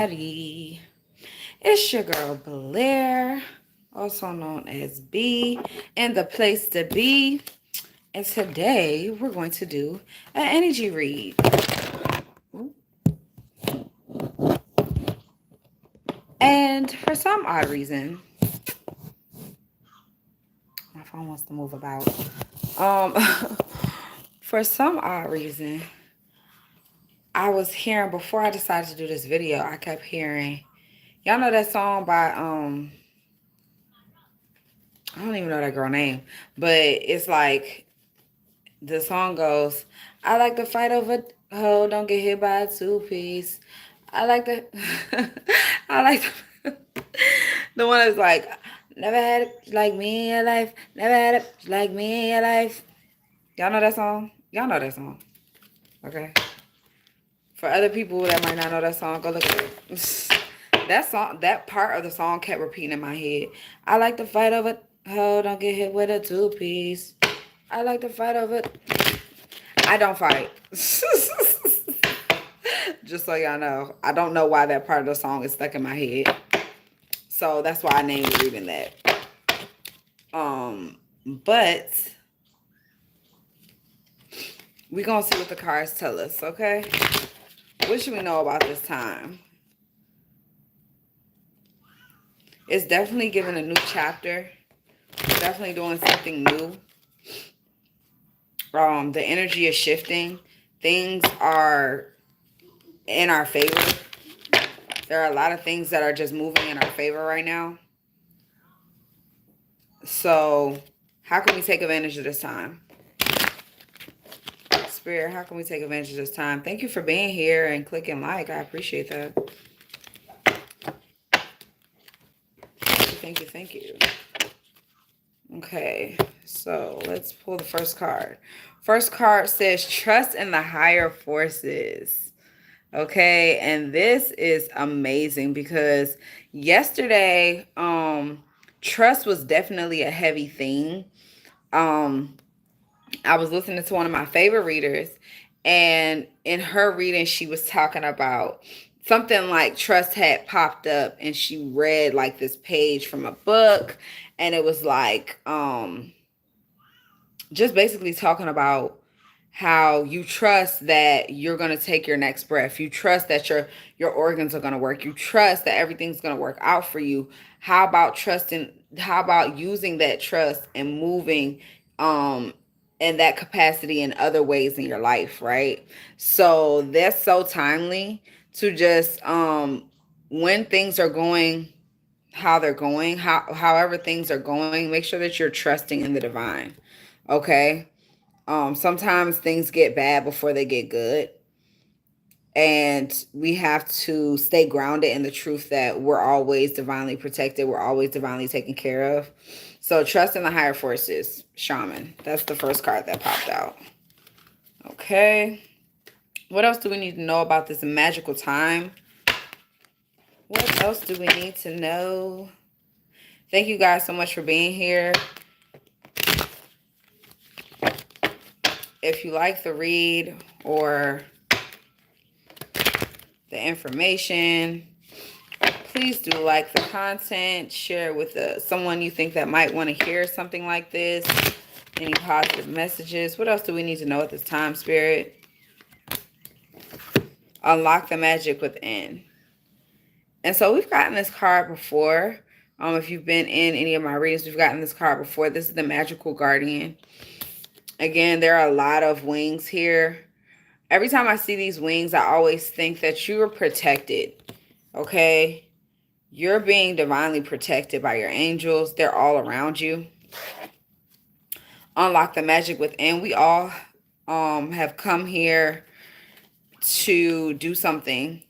Daddy. It's your girl Blair, also known as B, and the place to be. And today we're going to do an energy read. And for some odd reason, my phone wants to move about. Um, for some odd reason, I was hearing before I decided to do this video. I kept hearing, y'all know that song by I don't even know that girl name, but it's like the song goes, I like to fight over hoe, don't get hit by a two-piece. I like the I like the one that's like, never had it like me in your life, never had it like me in your life. Y'all know that song? Y'all know that song. Okay. For other people that might not know that song, go look at it. That song, that part of the song kept repeating in my head. I like to fight over hoe, don't get hit with a two-piece. I like to fight over. I don't fight. Just so y'all know. I don't know why that part of the song is stuck in my head. So that's why I named reading that. But we're gonna see what the cards tell us, okay? What should we know about this time? It's definitely giving a new chapter. We're definitely doing something new. The energy is shifting. Things are in our favor. There are a lot of things that are just moving in our favor right now. So, how can we take advantage of this time? Spirit, how can we take advantage of this time? Thank you for being here and clicking like. I appreciate that. Thank you, thank you. Okay, so let's pull the first card. First card says trust in the higher forces. Okay, and this is amazing because yesterday, trust was definitely a heavy thing. I was listening to one of my favorite readers, and in her reading, she was talking about something like trust had popped up, and she read like this page from a book, and it was like just basically talking about how you trust that you're going to take your next breath. You trust that your organs are going to work. You trust that everything's going to work out for you. How about using that trust and moving in that capacity in other ways in your life, right? So that's so timely to just when things are going how they're going, however things are going, make sure that you're trusting in the divine. Okay? Sometimes things get bad before they get good. And we have to stay grounded in the truth that we're always divinely protected. We're always divinely taken care of. So trust in the higher forces, shaman. That's the first card that popped out. Okay. What else do we need to know about this magical time? What else do we need to know? Thank you guys so much for being here. If you like the read or the information, please do like the content, share it with someone you think that might want to hear something like this. Any positive messages? What else do we need to know at this time, Spirit? Unlock the magic within. And so we've gotten this card before. If you've been in any of my readings, we've gotten this card before. This is the Magical Guardian. Again, there are a lot of wings here. Every time I see these wings, I always think that you are protected, okay? You're being divinely protected by your angels. They're all around you. Unlock the magic within. We all have come here to do something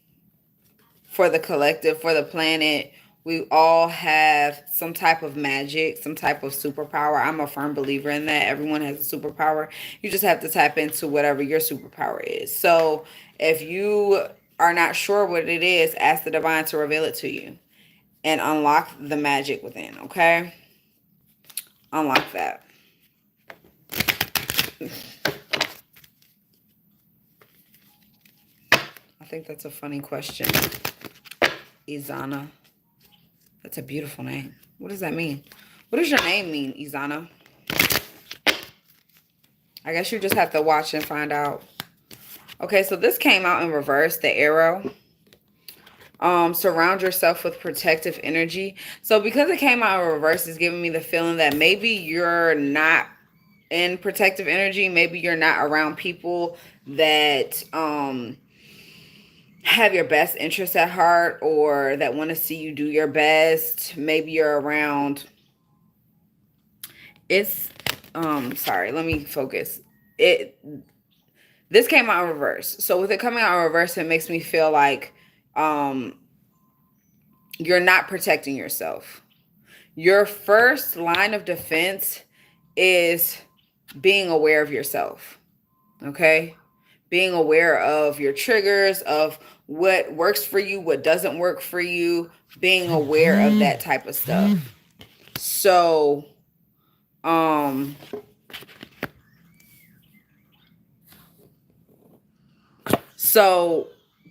for the collective, for the planet. We all have some type of magic, some type of superpower. I'm a firm believer in that. Everyone has a superpower. You just have to tap into whatever your superpower is. So if you are not sure what it is, ask the divine to reveal it to you and unlock the magic within, okay? Unlock that. I think that's a funny question. Izana. That's a beautiful name. What does that mean? What does your name mean, Izana? I guess you just have to watch and find out. Okay, so this came out in reverse, the arrow. Surround yourself with protective energy. So because it came out in reverse, it's giving me the feeling that maybe you're not in protective energy. Maybe you're not around people that have your best interests at heart, or that want to see you do your best. Maybe you're around, it's sorry, let me focus. This came out in reverse. So with it coming out in reverse, it makes me feel like you're not protecting yourself. Your first line of defense is being aware of yourself. Okay? Being aware of your triggers, of what works for you, what doesn't work for you, being aware of that type of stuff. So,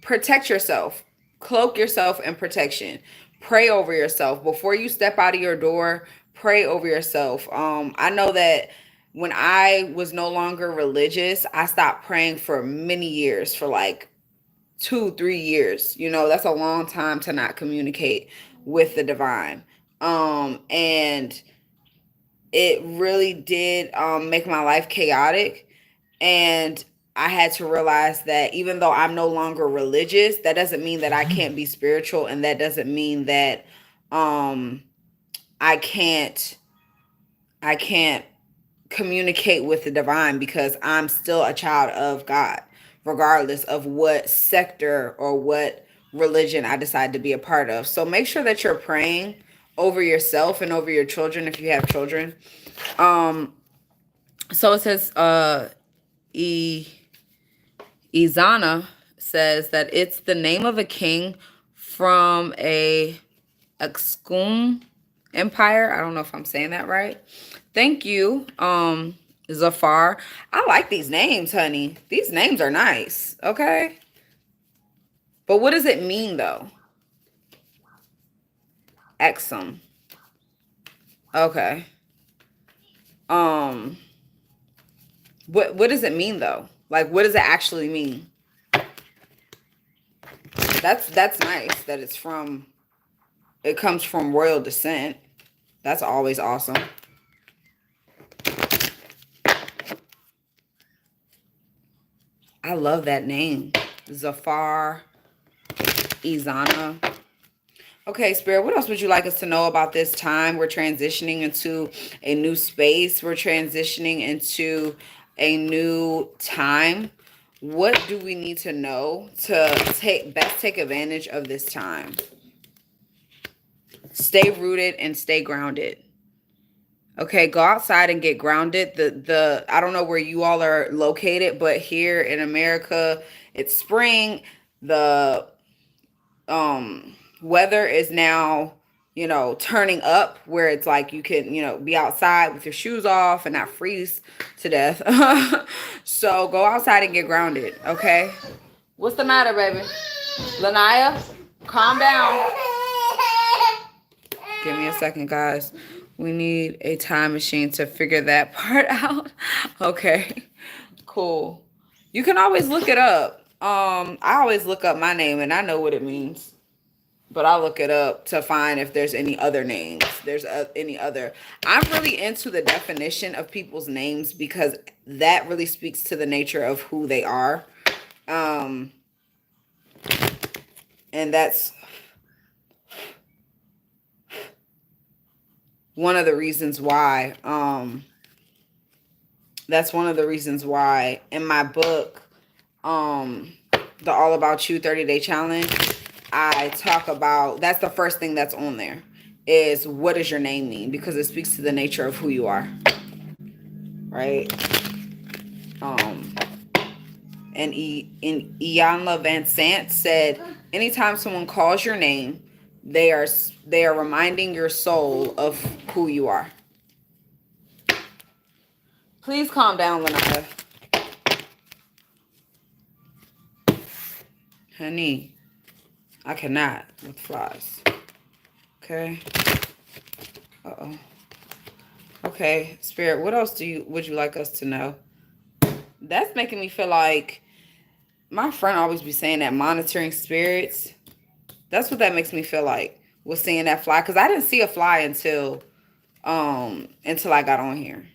protect yourself. Cloak yourself in protection. Pray over yourself. Before you step out of your door, pray over yourself. I know that when I was no longer religious, I stopped praying for many years, for like 2-3 years. You know, that's a long time to not communicate with the divine. And it really did make my life chaotic. And I had to realize that even though I'm no longer religious, that doesn't mean that I can't be spiritual, and that doesn't mean that I can't communicate with the divine, because I'm still a child of God, regardless of what sector or what religion I decide to be a part of. So make sure that you're praying over yourself and over your children if you have children. So it says Izana says that it's the name of a king from a Aksum empire. I don't know if I'm saying that right. Thank you, Zafar. I like these names, honey. These names are nice. Okay. But what does it mean though? Aksum. Okay. What does it mean though? Like, what does it actually mean? That's nice that it comes from royal descent. That's always awesome. I love that name. Zafar Izana. Okay, Spirit, what else would you like us to know about this time? We're transitioning into a new space. We're transitioning into a new time. What do we need to know to best take advantage of this time? Stay rooted and stay grounded. Okay, go outside and get grounded. I don't know where you all are located, but here in America, it's spring. The weather is now, turning up, where it's like you can, be outside with your shoes off and not freeze to death. So go outside and get grounded, okay? What's the matter, baby? Lanaya, calm down. Give me a second, guys. We need a time machine to figure that part out. Okay, cool. You can always look it up. I always look up my name and I know what it means, but I'll look it up to find if there's any other names. There's any other. I'm really into the definition of people's names, because that really speaks to the nature of who they are. And that's one of the reasons why in my book, the All About You 30-Day Challenge, I talk about, that's the first thing that's on there, is what does your name mean, because it speaks to the nature of who you are, right? And Iyanla Van Sant said, anytime someone calls your name, they are reminding your soul of who you are. Please calm down, Lanaya. Honey. I cannot with flies. Okay. Uh-oh. Okay, Spirit, what else would you like us to know? That's making me feel like my friend always be saying that monitoring spirits. That's what that makes me feel like, was seeing that fly. Because I didn't see a fly until I got on here.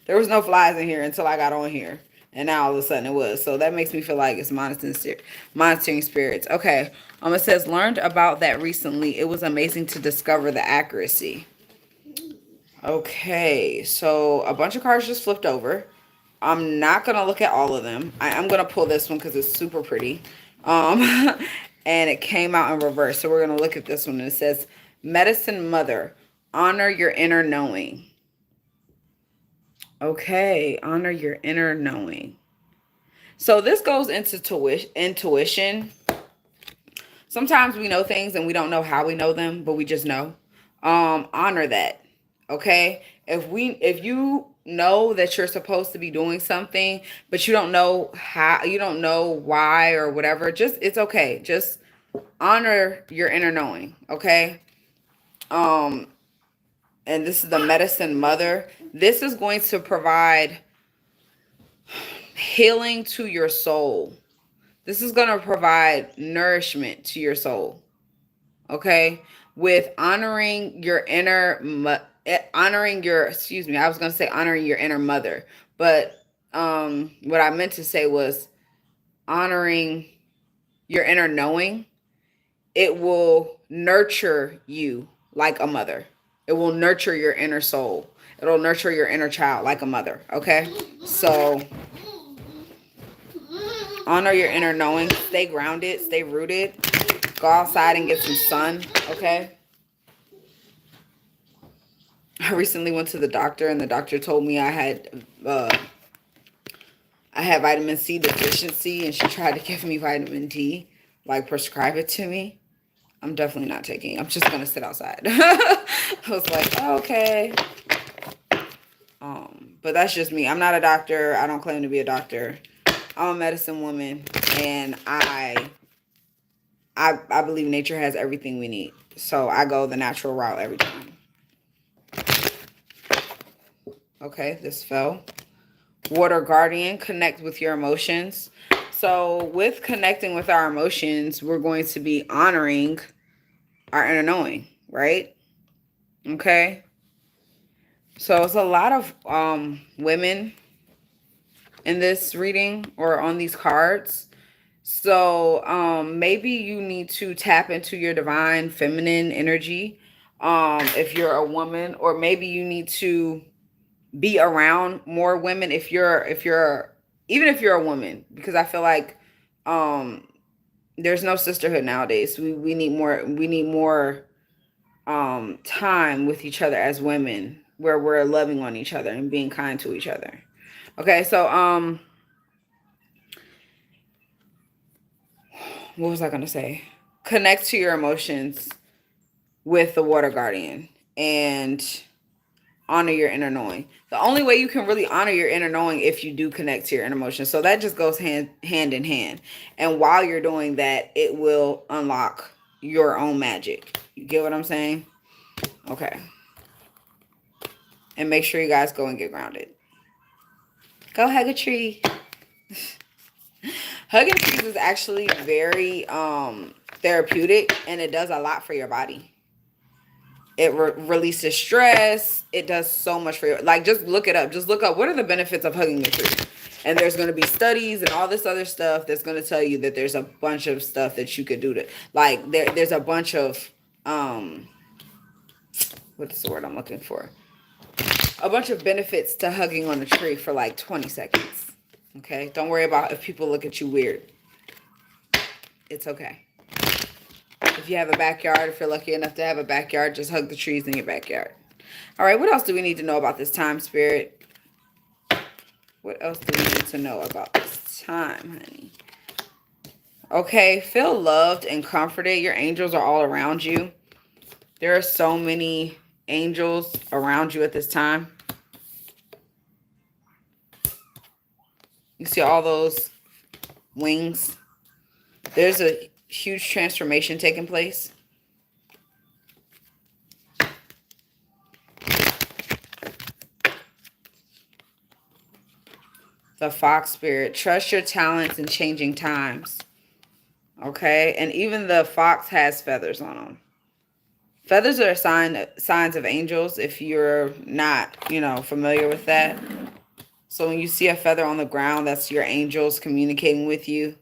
There was no flies in here until I got on here. And now all of a sudden it was. So that makes me feel like it's monitoring spirits. Okay. It says, learned about that recently. It was amazing to discover the accuracy. Okay. So a bunch of cards just flipped over. I'm not going to look at all of them. I'm going to pull this one because it's super pretty. Um, and it came out in reverse. So we're going to look at this one. And it says, Medicine Mother, honor your inner knowing. Okay, honor your inner knowing. So this goes into intuition. Sometimes we know things and we don't know how we know them, but we just know. Honor that. Okay? If you know that you're supposed to be doing something, but you don't know how, you don't know why or whatever, just it's okay. Just honor your inner knowing, okay? And this is the Medicine Mother. This is going to provide healing to your soul. This is going to provide nourishment to your soul. Okay? With honoring your inner honoring your, excuse me, I was going to say honoring your inner mother, but what I meant to say was honoring your inner knowing. It will nurture you like a mother. It will nurture your inner soul. It'll nurture your inner child like a mother. Okay? So honor your inner knowing. Stay grounded. Stay rooted. Go outside and get some sun. Okay? I recently went to the doctor and the doctor told me I had vitamin C deficiency, and she tried to give me vitamin D, like prescribe it to me. I'm definitely not taking it. I'm just gonna sit outside. I was like, oh, okay. But that's just me. I'm not a doctor. I don't claim to be a doctor. I'm a medicine woman, and I believe nature has everything we need. So I go the natural route every time. Okay, this fell. Water Guardian, connect with your emotions. So with connecting with our emotions, we're going to be honoring our inner knowing, right? Okay. So it's a lot of women in this reading or on these cards. So maybe you need to tap into your divine feminine energy if you're a woman, or maybe you need to be around more women if you're even if you're a woman, because I feel like there's no sisterhood nowadays. We need more time with each other as women, where we're loving on each other and being kind to each other. Okay, so what was I gonna say? Connect to your emotions with the Water Guardian and honor your inner knowing. The only way you can really honor your inner knowing if you do connect to your inner emotions. So that just goes hand in hand. And while you're doing that, it will unlock your own magic. You get what I'm saying? Okay. And make sure you guys go and get grounded. Go hug a tree. Hugging trees is actually very therapeutic, and it does a lot for your body. It releases stress. It does so much for you. Like, just look it up. Just look up what are the benefits of hugging a tree. And there's going to be studies and all this other stuff that's going to tell you that there's a bunch of stuff that you could do to, like, there's a bunch of what's the word I'm looking for? A bunch of benefits to hugging on a tree for like 20 seconds. Okay? Don't worry about if people look at you weird. It's okay. If you have a backyard, if you're lucky enough to have a backyard, just hug the trees in your backyard. All right, what else do we need to know about this time, Spirit? What else do we need to know about this time, honey? Okay, feel loved and comforted. Your angels are all around you. There are so many angels around you at this time. You see all those wings? There's a huge transformation taking place. The Fox spirit. Trust your talents in changing times. Okay? And even the fox has feathers on them. Feathers are signs of angels if you're not, familiar with that. So when you see a feather on the ground, that's your angels communicating with you,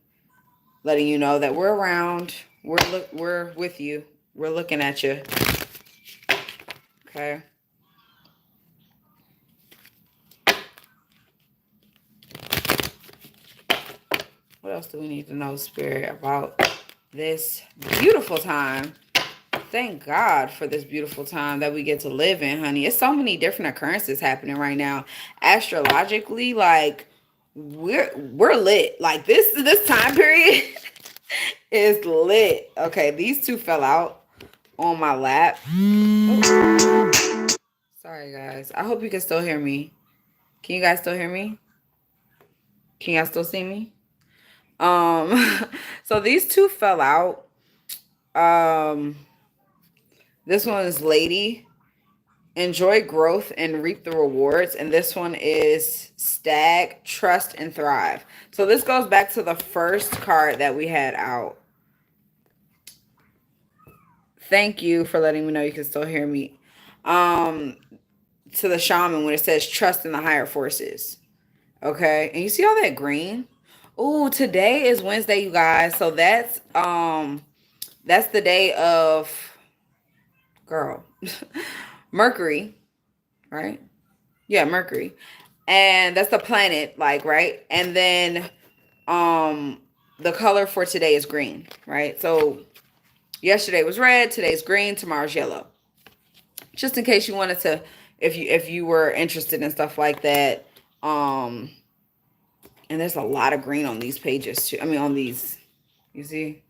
letting you know that we're around. We're with you. We're looking at you. Okay? What else do we need to know, Spirit, about this beautiful time? Thank God for this beautiful time that we get to live in, honey. It's so many different occurrences happening right now. Astrologically, like we're lit. Like this time period is lit. Okay, these two fell out on my lap. Ooh. Sorry guys. I hope you can still hear me. Can you guys still hear me? Can you guys still see me? So these two fell out. This one is Lady. Enjoy growth and reap the rewards. And this one is Stag. Trust and thrive. So this goes back to the first card that we had out. Thank you for letting me know you can still hear me. To the shaman when it says trust in the higher forces. Okay. And you see all that green? Oh, today is Wednesday, you guys. So that's the day of girl. Mercury, right? Yeah, Mercury. And that's the planet, like, right? And then the color for today is green, right? So yesterday was red, today's green, tomorrow's yellow. Just in case you wanted to, if you were interested in stuff like that. And there's a lot of green on these pages too. I mean, on these, you see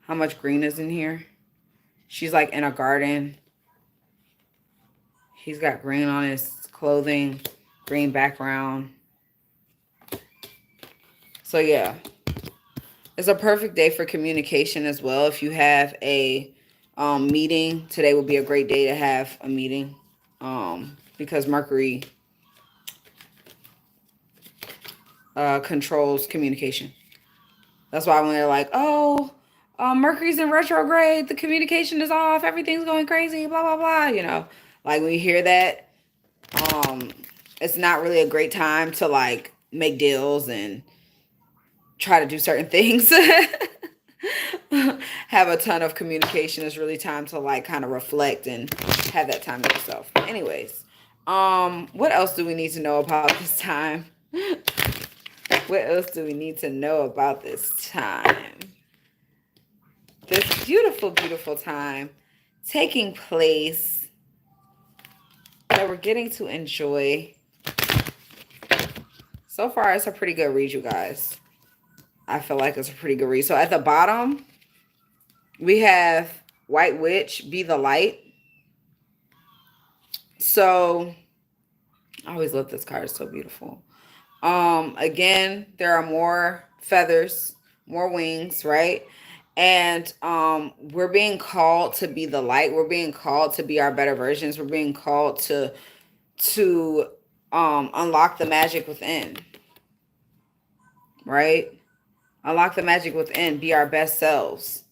how much green is in here? She's like in a garden. He's got green on his clothing, green background. So yeah, it's a perfect day for communication as well. If you have a meeting, today would be a great day to have a meeting because Mercury controls communication. That's why when they're like, oh, Mercury's in retrograde, the communication is off, everything's going crazy, blah, blah, blah, like when you hear that, it's not really a great time to like make deals and try to do certain things. Have a ton of communication. It's really time to like kind of reflect and have that time to yourself. Anyways, what else do we need to know about this time? What else do we need to know about this time? This beautiful, beautiful time taking place that we're getting to enjoy. So far, it's a pretty good read, you guys. I feel like it's a pretty good read. So at the bottom, we have White Witch, be the light. So I always love this card. It's so beautiful. Again, there are more feathers, more wings, right? And we're being called to be the light. We're being called to be our better versions. We're being called to unlock the magic within, right? Unlock the magic within. Be our best selves.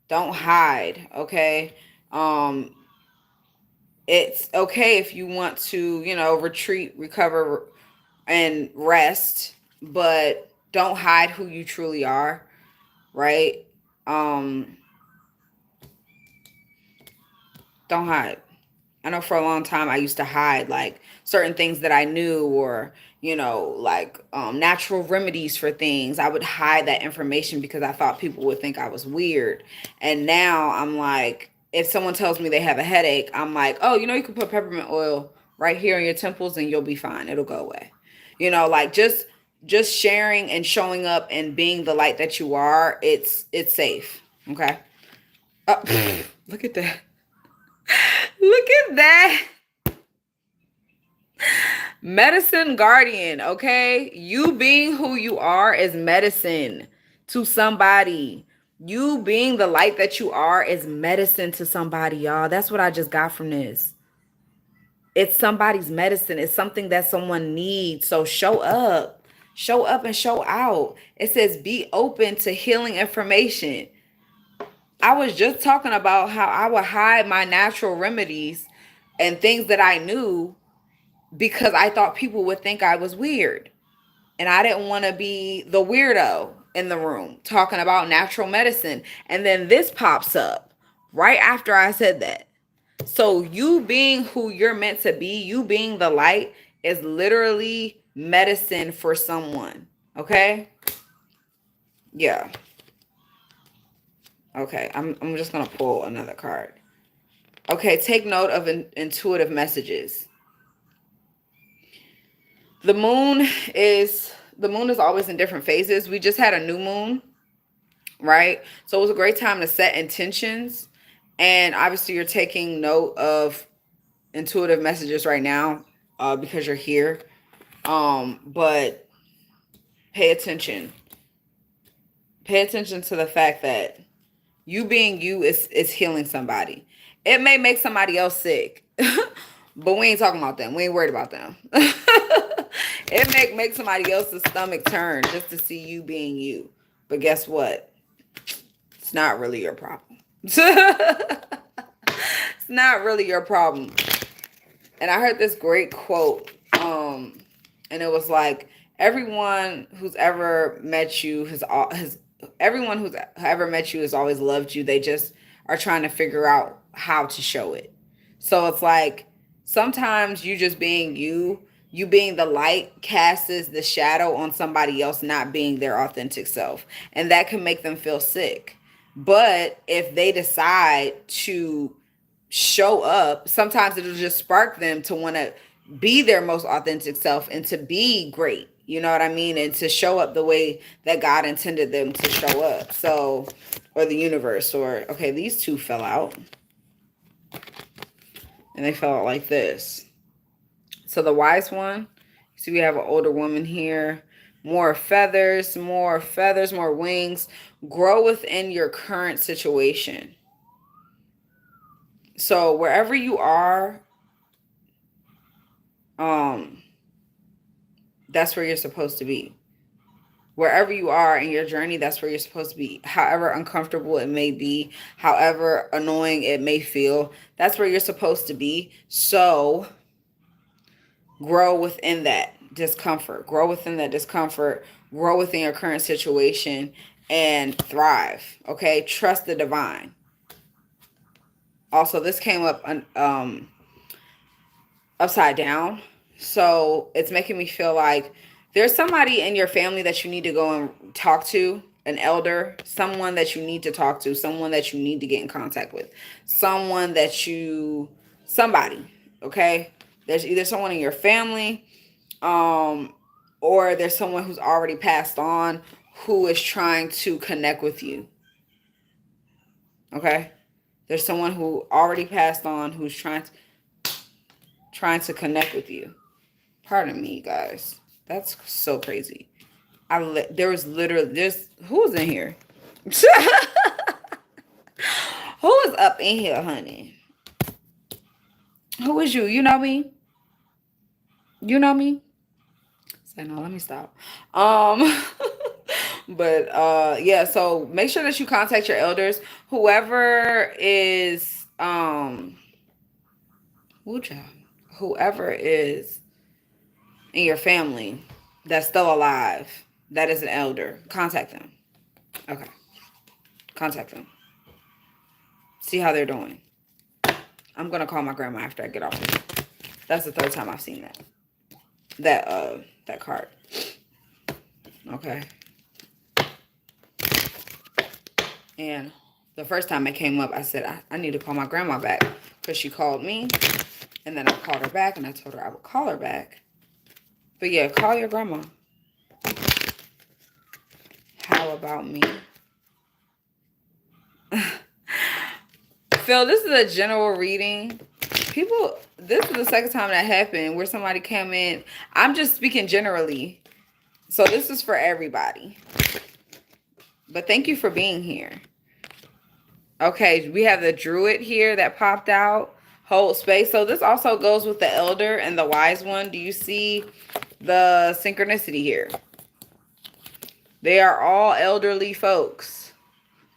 Don't hide, okay? It's okay if you want to, retreat, recover, and rest, but don't hide who you truly are, right? Don't hide. I know for a long time I used to hide like certain things that I knew, or like natural remedies for things. I would hide that information because I thought people would think I was weird. And now I'm like, if someone tells me they have a headache, I'm like, oh, you can put peppermint oil right here on your temples and you'll be fine. It'll go away. Like just sharing and showing up and being the light that you are, it's safe. Okay. Look at that. Look at that. Medicine guardian, okay? You being who you are is medicine to somebody. You being the light that you are is medicine to somebody, y'all. That's what I just got from this. It's somebody's medicine. It's something that someone needs. So show up. Show up and show out. It says be open to healing information. I was just talking about how I would hide my natural remedies and things that I knew because I thought people would think I was weird. And I didn't want to be the weirdo in the room talking about natural medicine. And then this pops up right after I said that. So you being who you're meant to be, you being the light is literally medicine for someone. Okay? Yeah. Okay, I'm just going to pull another card. Okay, take note of intuitive messages. The moon is always in different phases. We just had a new moon, right? So it was a great time to set intentions. And obviously you're taking note of intuitive messages right now because you're here. But pay attention. Pay attention to the fact that you being you is healing somebody. It may make somebody else sick, but we ain't talking about them. We ain't worried about them. It make somebody else's stomach turn just to see you being you. But guess what? It's not really your problem. It's not really your problem. And I heard this great quote, and it was like, everyone who's ever met you has always loved you. They just are trying to figure out how to show it. So it's like sometimes you just being you being the light casts the shadow on somebody else not being their authentic self. And that can make them feel sick. But if they decide to show up, sometimes it'll just spark them to want to be their most authentic self and to be great. You know what I mean? And to show up the way that God intended them to show up. So, or the universe, or, okay, these two fell out. And they fell out like this. So the wise one, see we have an older woman here. More feathers, more wings. Grow within your current situation. So wherever you are, that's where you're supposed to be. Wherever you are in your journey, that's where you're supposed to be. However uncomfortable it may be, however annoying it may feel, that's where you're supposed to be. So grow within that discomfort. Grow within that discomfort. Grow within your current situation and thrive. Okay? Trust the divine. Also, this came up upside down. So it's making me feel like there's somebody in your family that you need to go and talk to, an elder, someone that you need to talk to, someone that you need to get in contact with, somebody, okay? There's either someone in your family, or there's someone who's already passed on who is trying to connect with you, okay? There's someone who already passed on who's trying to connect with you. Pardon me, guys. That's so crazy. There's who was in here? Who is up in here, honey? Who is you? You know me? You know me? Say no, let me stop. But yeah, so make sure that you contact your elders. Whoever is whoever is in your family that's still alive, that is an elder, contact them. Okay. Contact them. See how they're doing. I'm gonna call my grandma after I get off here. That's the third time I've seen that card. Okay. And the first time it came up, I said, I need to call my grandma back because she called me. And then I called her back and I told her I would call her back. But yeah, call your grandma. How about me? Phil, this is a general reading. This is the second time that happened where somebody came in. I'm just speaking generally. So this is for everybody. But thank you for being here. Okay, we have the druid here that popped out. Hold space. So this also goes with the elder and the wise one. Do you see the synchronicity here? They are all elderly folks.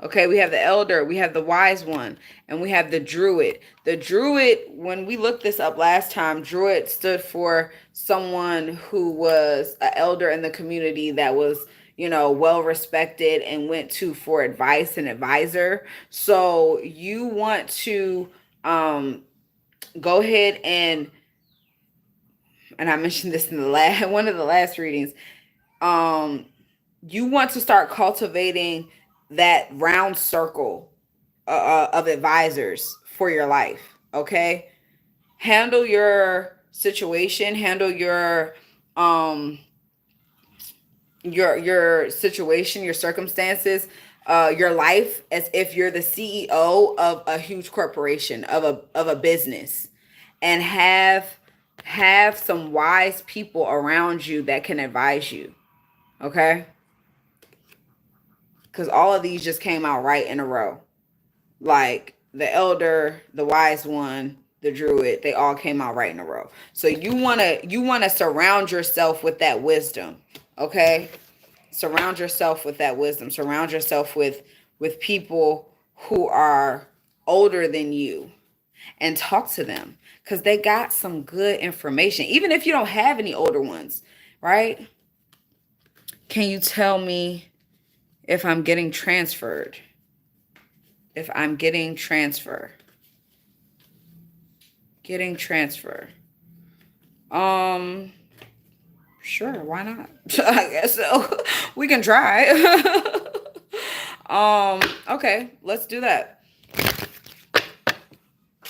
Okay, we have the elder, we have the wise one, and we have the druid. The druid, when we looked this up last time, druid stood for someone who was an elder in the community that was, you know, well respected and went to for advice and advisor. So you want to go ahead and I mentioned this in the last one of the last readings. Um, you want to start cultivating that round circle of advisors for your life. Okay, handle your situation, handle um your situation, your circumstances, your life as if you're the CEO of a huge corporation, of a business, and have some wise people around you that can advise you. Okay, because all of these just came out right in a row. Like the elder, the wise one, the druid, they all came out right in a row. So you wanna surround yourself with that wisdom. Okay? Surround yourself with that wisdom. Surround yourself with people who are older than you and talk to them because they got some good information. Even if you don't have any older ones, right? Can you tell me if I'm getting transferred? If I'm getting transfer. Getting transfer. Um, sure, why not? I guess so. We can try. Okay, let's do that.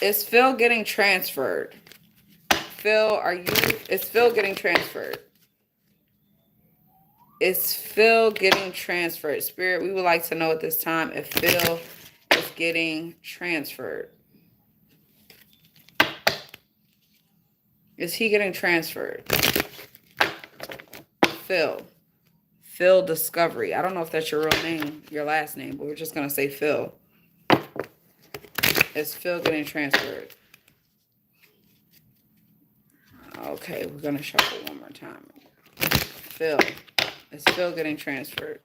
Is Phil getting transferred? Phil, is Phil getting transferred? Is Phil getting transferred? Spirit, we would like to know at this time if Phil is getting transferred. Is he getting transferred? Phil. Phil Discovery. I don't know if that's your real name, your last name, but we're just going to say Phil. Is Phil getting transferred? Okay, we're going to shuffle one more time. Phil. Is Phil getting transferred?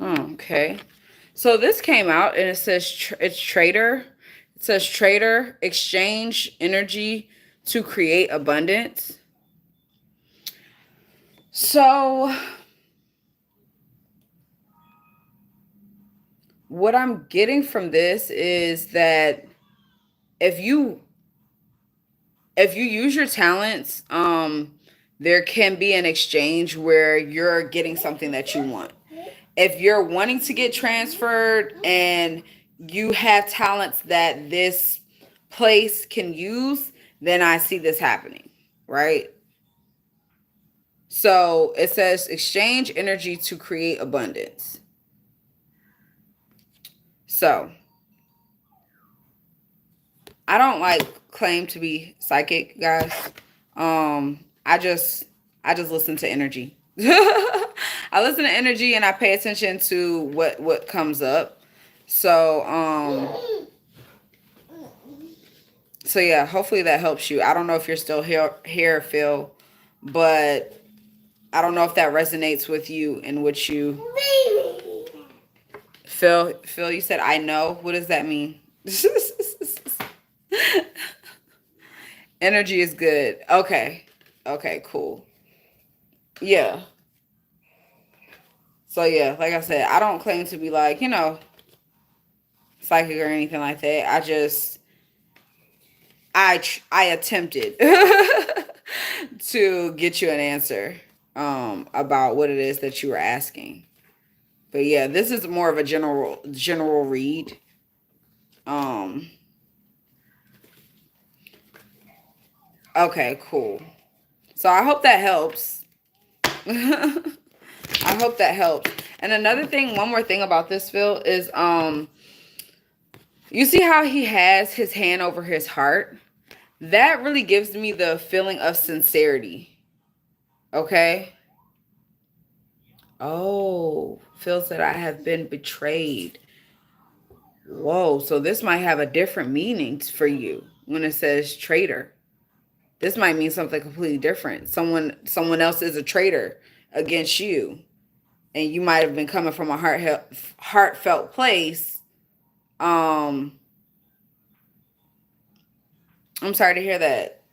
Okay. So this came out and it says it's trader. It says trader, exchange energy to create abundance. So what I'm getting from this is that if you use your talents, there can be an exchange where you're getting something that you want. If you're wanting to get transferred and you have talents that this place can use, then I see this happening, right? So it says exchange energy to create abundance. So I don't like claim to be psychic, guys. I just listen to energy. I listen to energy and I pay attention to what comes up. So so yeah, hopefully that helps you. I don't know if you're still here, Phil, but I don't know if that resonates with you and what you Phil, you said I know. What does that mean? Energy is good. Okay. Okay, cool. Yeah. So yeah, like I said, I don't claim to be like, psychic or anything like that. I attempted to get you an answer about what it is that you were asking. But yeah, this is more of a general read. Um okay, cool. So I hope that helps. I hope that helps. And another thing, one more thing about this, Phil, is you see how he has his hand over his heart? That really gives me the feeling of sincerity. Okay? Oh, feels that I have been betrayed. Whoa, so this might have a different meaning for you when it says traitor. This might mean something completely different. Someone else is a traitor against you, and you might have been coming from a heartfelt place. Um, I'm sorry to hear that,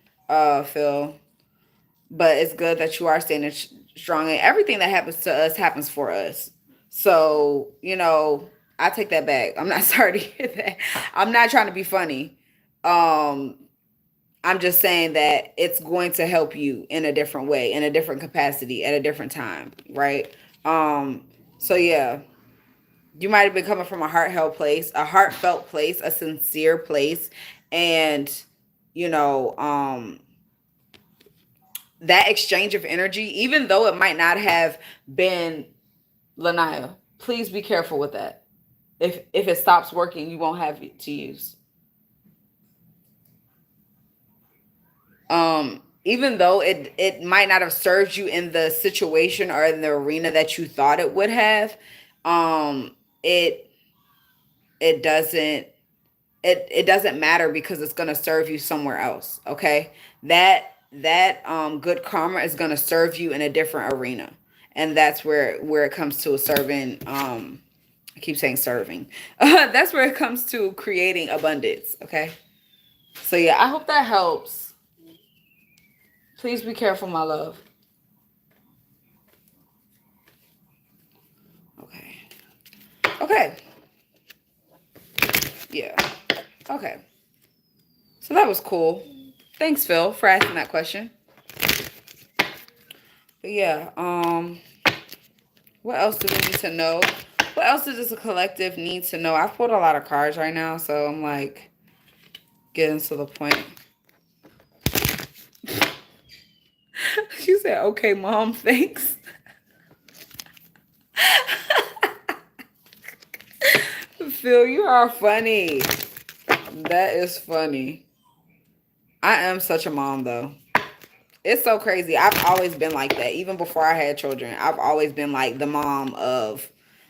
Phil. But it's good that you are standing strong. And everything that happens to us happens for us. So I take that back. I'm not sorry to hear that. I'm not trying to be funny. Um, I'm just saying that it's going to help you in a different way, in a different capacity, at a different time, right? Um, so yeah, you might have been coming from a heartfelt place, a sincere place, and you know, that exchange of energy, even though it might not have been Lanaya, please be careful with that. If it stops working, you won't have it to use. Even though it might not have served you in the situation or in the arena that you thought it would have, um, it it doesn't it doesn't matter because it's going to serve you somewhere else. Okay, that good karma is going to serve you in a different arena, and that's where it comes to serving. I keep saying serving. That's where it comes to creating abundance. Okay, so yeah, I hope that helps. Please be careful, my love. Okay. Okay. Yeah. Okay. So that was cool. Thanks, Phil, for asking that question. But yeah, what else do we need to know? What else does this collective need to know? I've pulled a lot of cards right now, so I'm like getting to the point. She said, okay, mom, thanks. Phil, you are funny. That is funny. I am such a mom, though. It's so crazy. I've always been like that. Even before I had children, I've always been like the mom of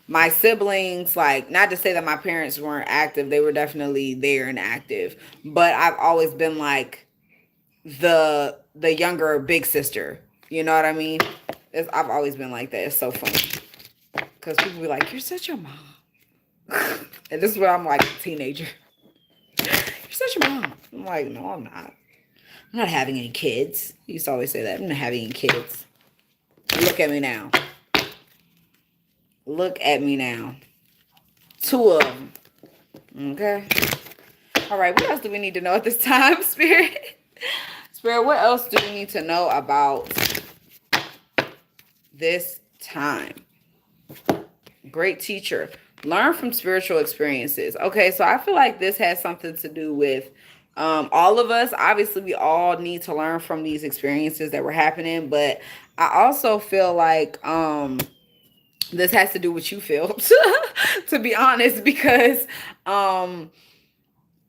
my siblings. Like, not to say that my parents weren't active, they were definitely there and active. But I've always been like the younger big sister. You know what I mean? I've always been like that. It's so funny. Because people be like, you're such a mom. And this is what I'm like, a teenager. You're such a mom. I'm like, no, I'm not. I'm not having any kids. I used to always say that. I'm not having any kids. Look at me now. Look at me now. Two of them. Okay. All right. What else do we need to know at this time, Spirit? Spirit, what else do we need to know about this time? Great teacher. Learn from spiritual experiences. Okay, so I feel like this has something to do with all of us. Obviously, we all need to learn from these experiences that were happening, but I also feel like this has to do with you, Phil, to be honest, because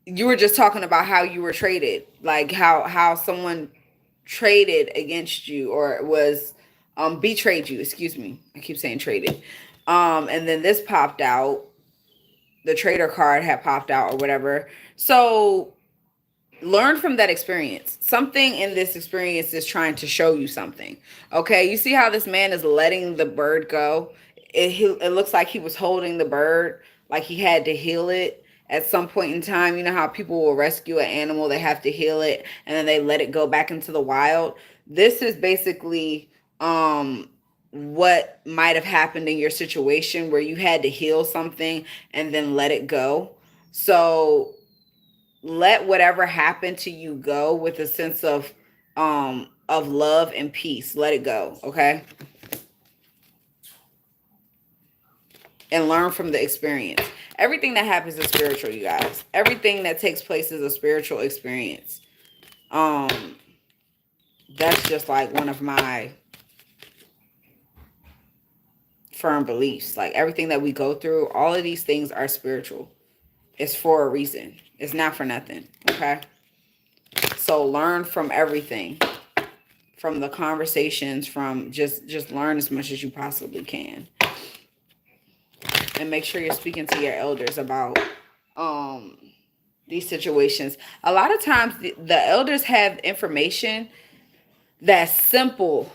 you were just talking about how you were traded, like how someone traded against you or was betrayed you. Excuse me, I keep saying traded. And then this popped out. The trader card had popped out or whatever. So learn from that experience. Something in this experience is trying to show you something. Okay, you see how this man is letting the bird go? It looks like he was holding the bird, like he had to heal it at some point in time. You know how people will rescue an animal, they have to heal it and then they let it go back into the wild. This is basically what might have happened in your situation where you had to heal something and then let it go. So let whatever happened to you go with a sense of love and peace. Let it go, okay? And learn from the experience. Everything that happens is spiritual, you guys. Everything that takes place is a spiritual experience. That's just like one of my firm beliefs. Like everything that we go through, all of these things are spiritual. It's for a reason. It's not for nothing. Okay. So learn from everything. from the conversations, from just learn as much as you possibly can. And make sure you're speaking to your elders about um these situations. A lot of times the elders have information that's simple.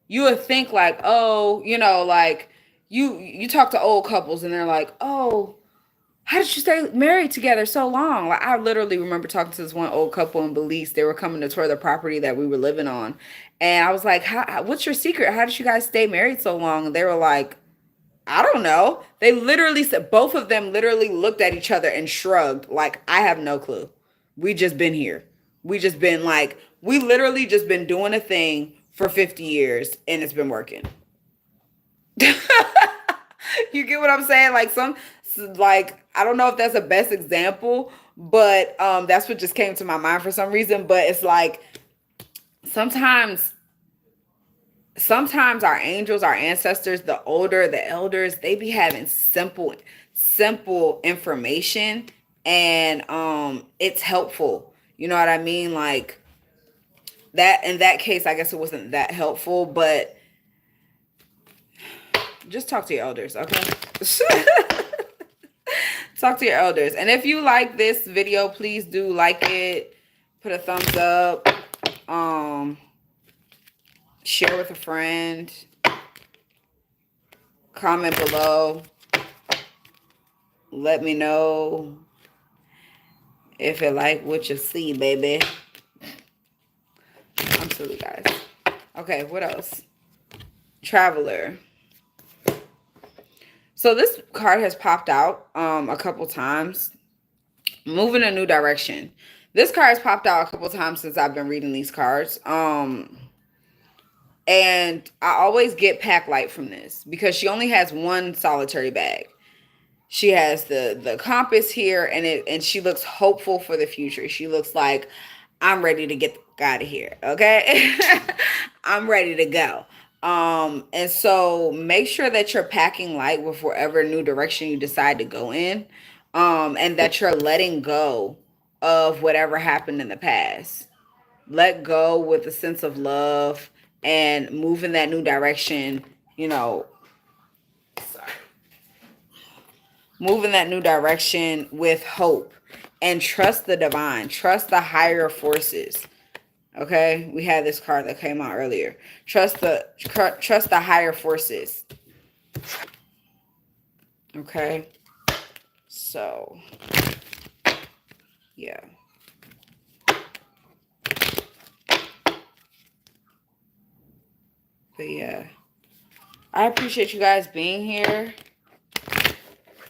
You would think like, oh, like you talk to old couples and they're like, oh, how did you stay married together so long? Like, I literally remember talking to this one old couple in Belize. They were coming to tour the property that we were living on. And I was like, what's your secret? How did you guys stay married so long? And they were like, I don't know. They literally said, both of them literally looked at each other and shrugged, like, I have no clue. We just been here. We just been like, we literally just been doing a thing for 50 years and it's been working. You get what I'm saying? Like, I don't know if that's the best example, but that's what just came to my mind for some reason. But it's like sometimes our angels, our ancestors, the elders, they be having simple information, and it's helpful. You know what I mean? Like that, in that case, I guess it wasn't that helpful, but just talk to your elders, okay? Talk to your elders. And if you like this video, please do like it, put a thumbs up, share with a friend, comment below, let me know if you like what you see, baby. I'm silly, guys. Okay, what else? Traveler. So this card has popped out a couple times. Moving a new direction. This card has popped out a couple times since I've been reading these cards. And I always get pack light from this because she only has one solitary bag. She has the compass here, and she looks hopeful for the future. She looks like, I'm ready to get out of here. Okay. I'm ready to go. And so make sure that you're packing light with whatever new direction you decide to go in. And that you're letting go of whatever happened in the past. Let go with a sense of love and move in that new direction, move in that new direction with hope, and trust the divine, trust the higher forces. Okay, we had this card that came out earlier. Trust the higher forces. Okay, so yeah. But yeah, I appreciate you guys being here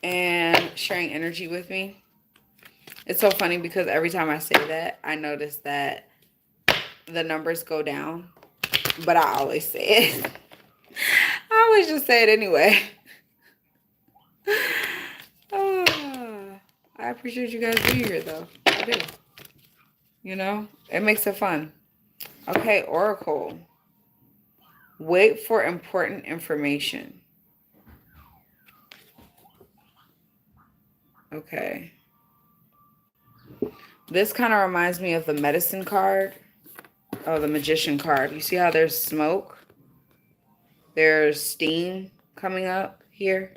and sharing energy with me. It's so funny because every time I say that, I notice that the numbers go down, but I always say it. I always just say it anyway. I appreciate you guys being here, though. I do. It makes it fun. Okay, Oracle. Wait for important information. Okay. This kind of reminds me of the medicine card. Oh, the magician card. You see how there's smoke? There's steam coming up here.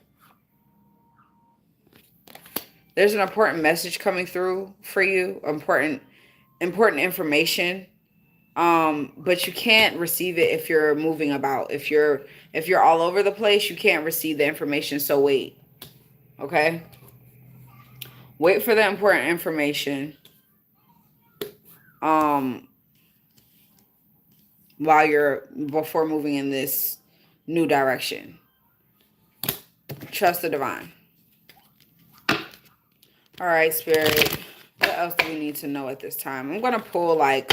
There's an important message coming through for you. Important information. But you can't receive it if you're moving about. If you're all over the place, you can't receive the information. So wait. Okay? Wait for the important information. Before moving in this new direction. Trust the divine. All right, Spirit. What else do we need to know at this time? I'm going to pull like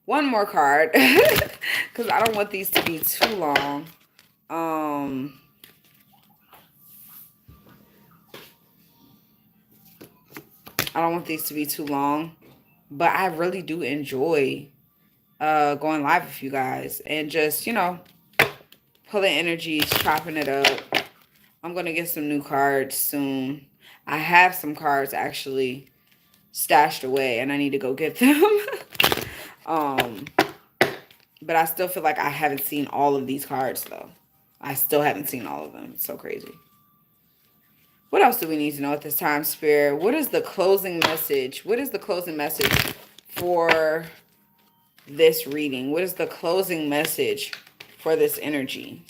one more card because I don't want these to be too long. I don't want these to be too long, but I really do enjoy going live with you guys and just, pulling energies, chopping it up. I'm going to get some new cards soon. I have some cards actually stashed away and I need to go get them. But I still feel like I haven't seen all of these cards, though. I still haven't seen all of them. It's so crazy. What else do we need to know at this time, Spirit? What is the closing message? What is the closing message for this reading? What is the closing message for this energy?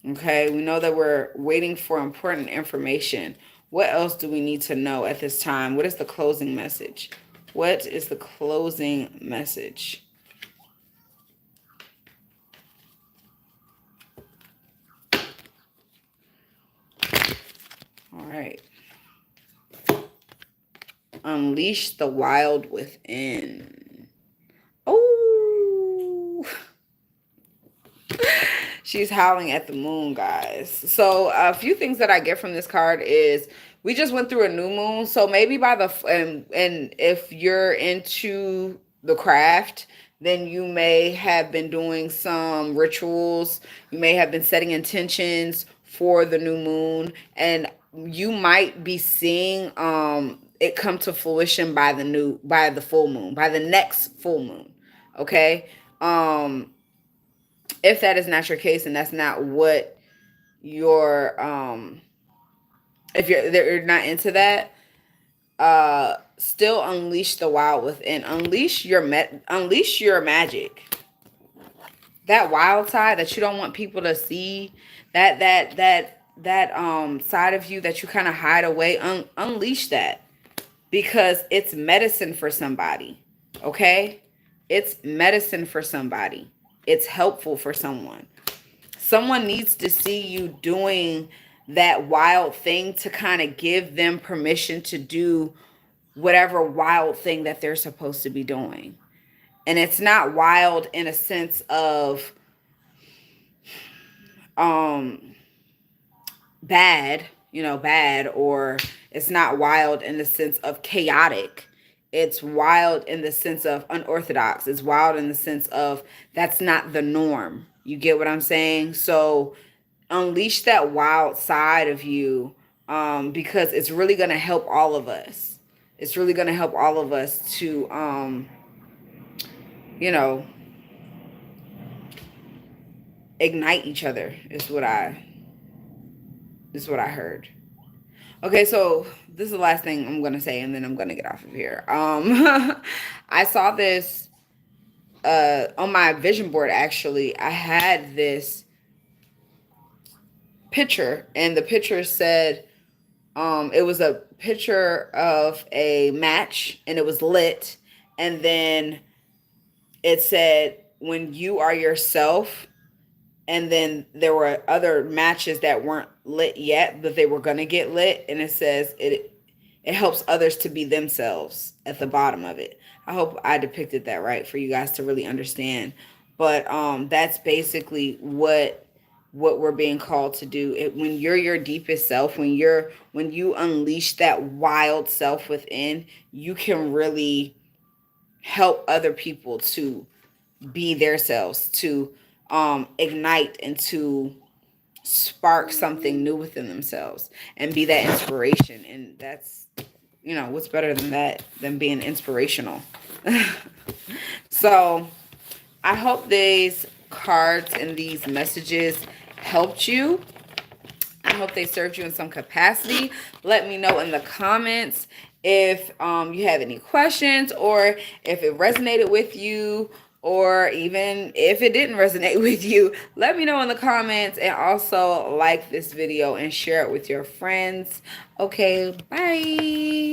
Okay, we know that we're waiting for important information. What else do we need to know at this time? What is the closing message? What is the closing message? All right. Unleash the wild within. Oh. She's howling at the moon, guys. So a few things that I get from this card is we just went through a new moon. So maybe by the and if you're into the craft, then you may have been doing some rituals. You may have been setting intentions for the new moon, and you might be seeing it come to fruition by the full moon, by the next full moon. Okay? If that is not your case and that's not what you're if you're not into that, still unleash the wild within. Unleash your magic. That wild side that you don't want people to see, that side of you that you kind of hide away, unleash that, because it's medicine for somebody. Okay? It's medicine for somebody. It's helpful for someone. Someone needs to see you doing that wild thing to kind of give them permission to do whatever wild thing that they're supposed to be doing. And it's not wild in a sense of bad, bad, or it's not wild in the sense of chaotic. It's wild in the sense of unorthodox. It's wild in the sense of that's not the norm. You get what I'm saying? So unleash that wild side of you, because it's really going to help all of us. It's really going to help all of us to, ignite each other is what I heard. Okay, so this is the last thing I'm gonna say, and then I'm gonna get off of here. I saw this on my vision board. Actually, I had this picture, and the picture said, it was a picture of a match, and it was lit, and then it said, "When you are yourself." And then there were other matches that weren't lit yet, but they were gonna get lit, and it says it helps others to be themselves at the bottom of it. I hope I depicted that right for you guys to really understand. But that's basically what we're being called to do. When you're your deepest self, when you unleash that wild self within, you can really help other people to be their selves, to ignite and to spark something new within themselves and be that inspiration. And that's, what's better than that, than being inspirational. So I hope these cards and these messages helped you. I hope they served you in some capacity. Let me know in the comments if you have any questions, or if it resonated with you, or even if it didn't resonate with you. Let me know in the comments, and also like this video and share it with your friends. Okay, bye.